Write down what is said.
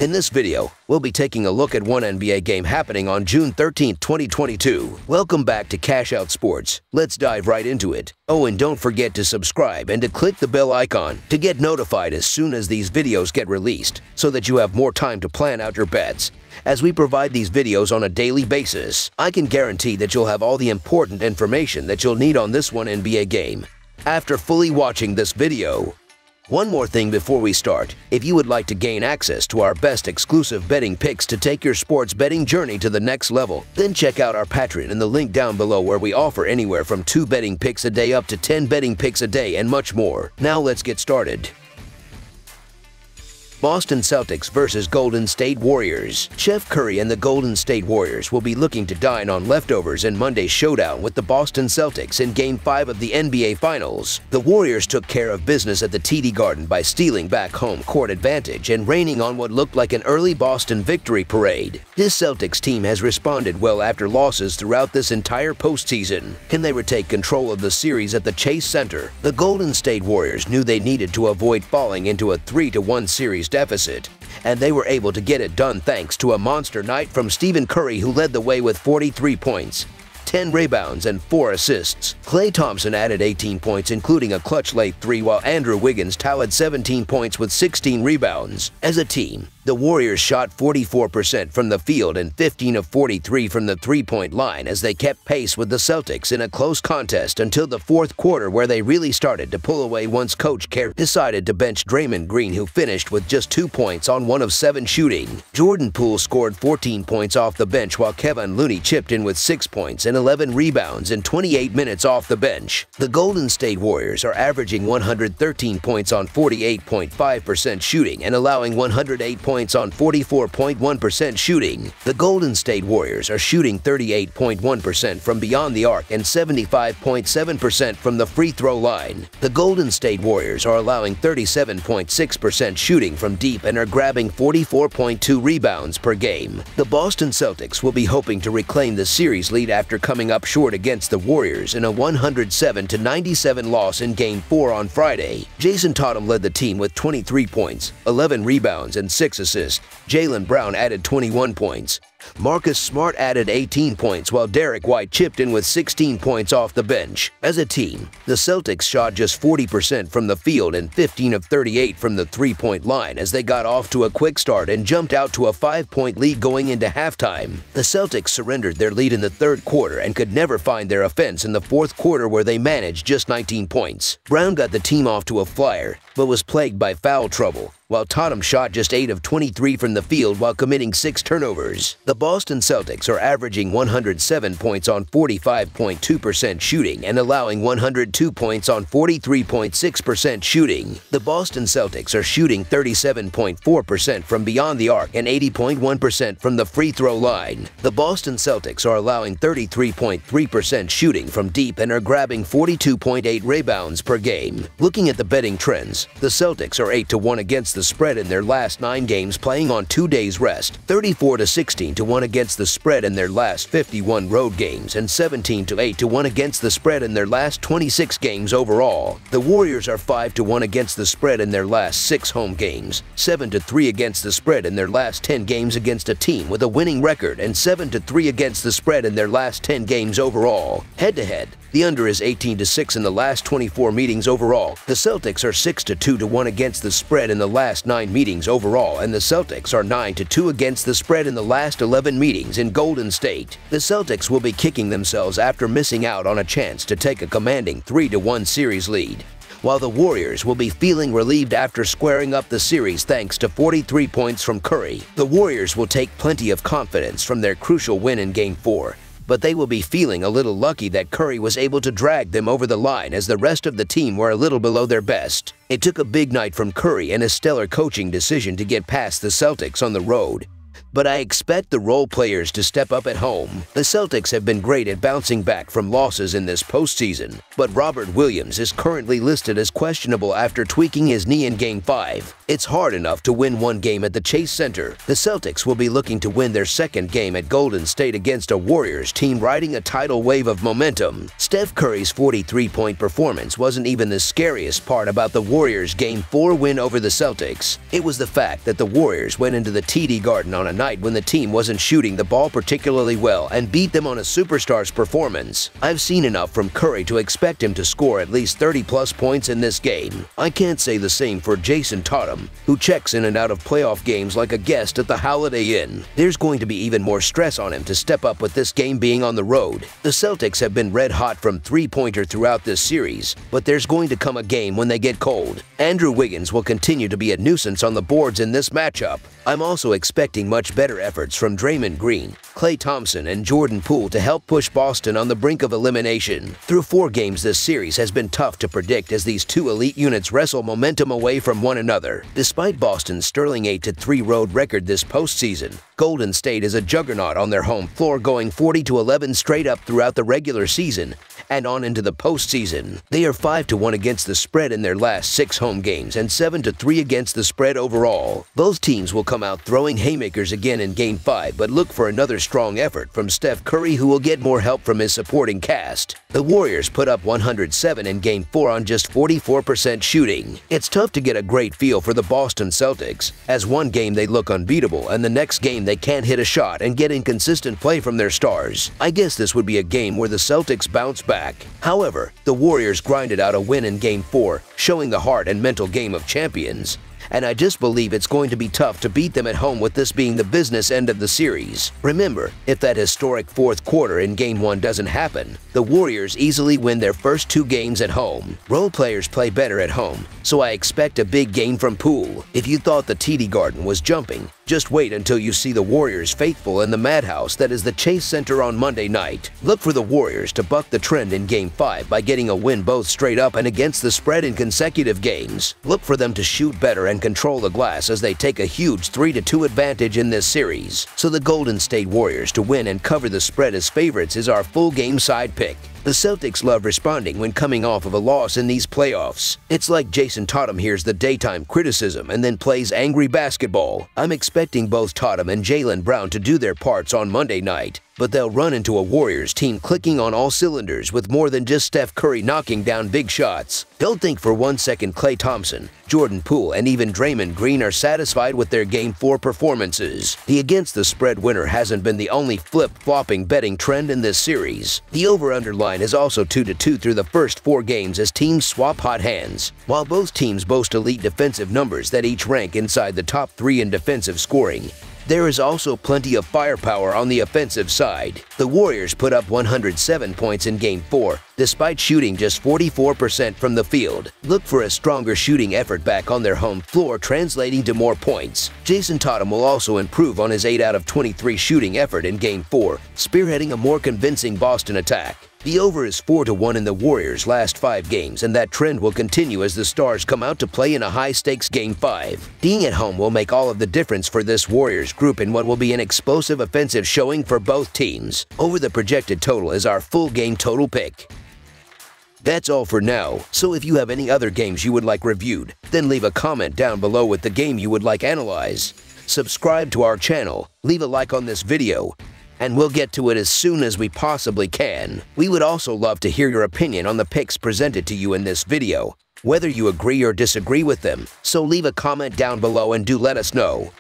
In this video, we'll be taking a look at one NBA game happening on June 13, 2022. Welcome back to Cash Out Sports. Let's dive right into it. Oh, and don't forget to subscribe and to click the bell icon to get notified as soon as these videos get released so that you have more time to plan out your bets. As we provide these videos on a daily basis, I can guarantee that you'll have all the important information that you'll need on this one NBA game after fully watching this video. One more thing before we start. If you would like to gain access to our best exclusive betting picks to take your sports betting journey to the next level, then check out our Patreon in the link down below, where we offer anywhere from 2 betting picks a day up to 10 betting picks a day and much more. Now let's get started. Boston Celtics versus Golden State Warriors. Chef Curry and the Golden State Warriors will be looking to dine on leftovers in Monday's showdown with the Boston Celtics in Game 5 of the NBA Finals. The Warriors took care of business at the TD Garden by stealing back home court advantage and raining on what looked like an early Boston victory parade. This Celtics team has responded well after losses throughout this entire postseason. Can they retake control of the series at the Chase Center? The Golden State Warriors knew they needed to avoid falling into a 3-1 series deficit, and they were able to get it done thanks to a monster night from Stephen Curry, who led the way with 43 points, 10 rebounds, and 4 assists. Klay Thompson added 18 points, including a clutch late 3, while Andrew Wiggins tallied 17 points with 16 rebounds. As a team, the Warriors shot 44% from the field and 15 of 43 from the three-point line as they kept pace with the Celtics in a close contest until the fourth quarter, where they really started to pull away once Coach Kerr decided to bench Draymond Green, who finished with just 2 points on 1 of 7 shooting. Jordan Poole scored 14 points off the bench, while Kevin Looney chipped in with 6 points and 11 rebounds in 28 minutes off the bench. The Golden State Warriors are averaging 113 points on 48.5% shooting and allowing 108 points on 44.1% shooting. The Golden State Warriors are shooting 38.1% from beyond the arc and 75.7% from the free throw line. The Golden State Warriors are allowing 37.6% shooting from deep and are grabbing 44.2 rebounds per game. The Boston Celtics will be hoping to reclaim the series lead after coming up short against the Warriors in a 107-97 loss in Game 4 on Friday. Jason Tatum led the team with 23 points, 11 rebounds, and 6 assists. Jaylen Brown added 21 points. Marcus Smart added 18 points, while Derek White chipped in with 16 points off the bench. As a team, the Celtics shot just 40% from the field and 15 of 38 from the three-point line as they got off to a quick start and jumped out to a 5-point lead going into halftime. The Celtics surrendered their lead in the third quarter and could never find their offense in the fourth quarter, where they managed just 19 points. Brown got the team off to a flyer, but was plagued by foul trouble, while Tatum shot just 8 of 23 from the field while committing 6 turnovers. The Boston Celtics are averaging 107 points on 45.2% shooting and allowing 102 points on 43.6% shooting. The Boston Celtics are shooting 37.4% from beyond the arc and 80.1% from the free throw line. The Boston Celtics are allowing 33.3% shooting from deep and are grabbing 42.8 rebounds per game. Looking at the betting trends, the Celtics are 8-1 against the spread in their last 9 games playing on 2 days rest, 34-16-1 against the spread in their last 51 road games, and 17-8-1 against the spread in their last 26 games overall. The Warriors are 5-1 against the spread in their last 6 home games, 7-3 against the spread in their last 10 games against a team with a winning record, and 7-3 against the spread in their last 10 games overall. Head-to-head, the under is 18-6 in the last 24 meetings overall. The Celtics are 6-2-1 against the spread in the last 9 meetings overall, and the Celtics are 9-2 against the spread in the last 11 meetings in Golden State. The Celtics will be kicking themselves after missing out on a chance to take a commanding 3-1 series lead, while the Warriors will be feeling relieved after squaring up the series thanks to 43 points from Curry. The Warriors will take plenty of confidence from their crucial win in Game 4, but they will be feeling a little lucky that Curry was able to drag them over the line, as the rest of the team were a little below their best. It took a big night from Curry and a stellar coaching decision to get past the Celtics on the road, but I expect the role players to step up at home. The Celtics have been great at bouncing back from losses in this postseason, but Robert Williams is currently listed as questionable after tweaking his knee in Game 5. It's hard enough to win one game at the Chase Center. The Celtics will be looking to win their second game at Golden State against a Warriors team riding a tidal wave of momentum. Steph Curry's 43-point performance wasn't even the scariest part about the Warriors' Game 4 win over the Celtics. It was the fact that the Warriors went into the TD Garden on a night when the team wasn't shooting the ball particularly well and beat them on a superstar's performance. I've seen enough from Curry to expect him to score at least 30-plus points in this game. I can't say the same for Jason Tatum, who checks in and out of playoff games like a guest at the Holiday Inn. There's going to be even more stress on him to step up with this game being on the road. The Celtics have been red hot from three-pointer throughout this series, but there's going to come a game when they get cold. Andrew Wiggins will continue to be a nuisance on the boards in this matchup. I'm also expecting much better efforts from Draymond Green, Klay Thompson, and Jordan Poole to help push Boston on the brink of elimination. Through 4 games, this series has been tough to predict as these two elite units wrestle momentum away from one another. Despite Boston's sterling 8-3 road record this postseason, Golden State is a juggernaut on their home floor, going 40-11 straight up throughout the regular season and on into the postseason. They are 5-1 against the spread in their last 6 home games and 7-3 against the spread overall. Both teams will come out throwing haymakers again in Game 5, but look for another strong effort from Steph Curry, who will get more help from his supporting cast. The Warriors put up 107 in Game 4 on just 44% shooting. It's tough to get a great feel for the Boston Celtics, as one game they look unbeatable and the next game they can't hit a shot and get inconsistent play from their stars. I guess this would be a game where the Celtics bounce back. However, the Warriors grinded out a win in Game 4, showing the heart and mental game of champions. And I just believe it's going to be tough to beat them at home, with this being the business end of the series. Remember, if that historic fourth quarter in Game 1 doesn't happen, the Warriors easily win their first 2 games at home. Role players play better at home, so I expect a big game from Poole. If you thought the TD Garden was jumping, just wait until you see the Warriors faithful in the madhouse that is the Chase Center on Monday night. Look for the Warriors to buck the trend in Game 5 by getting a win both straight up and against the spread in consecutive games. Look for them to shoot better and control the glass as they take a huge 3-2 advantage in this series. So the Golden State Warriors to win and cover the spread as favorites is our full game side pick. The Celtics love responding when coming off of a loss in these playoffs. It's like Jason Tatum hears the daytime criticism and then plays angry basketball. I'm expecting both Tatum and Jaylen Brown to do their parts on Monday night, but they'll run into a Warriors team clicking on all cylinders with more than just Steph Curry knocking down big shots. Don't think for 1 second Klay Thompson, Jordan Poole, and even Draymond Green are satisfied with their Game 4 performances. The against the spread winner hasn't been the only flip-flopping betting trend in this series. The over-under line is also 2-2 through the first 4 games as teams swap hot hands. While both teams boast elite defensive numbers that each rank inside the top 3 in defensive scoring, there is also plenty of firepower on the offensive side. The Warriors put up 107 points in Game 4, despite shooting just 44% from the field. Look for a stronger shooting effort back on their home floor, translating to more points. Jason Tatum will also improve on his 8 out of 23 shooting effort in Game 4, spearheading a more convincing Boston attack. The over is 4-1 in the Warriors' last 5 games, and that trend will continue as the Stars come out to play in a high-stakes Game 5. Being at home will make all of the difference for this Warriors group in what will be an explosive offensive showing for both teams. Over the projected total is our full game total pick. That's all for now, so if you have any other games you would like reviewed, then leave a comment down below with the game you would like analyzed. Subscribe to our channel, leave a like on this video, and we'll get to it as soon as we possibly can. We would also love to hear your opinion on the picks presented to you in this video, whether you agree or disagree with them, so leave a comment down below and do let us know.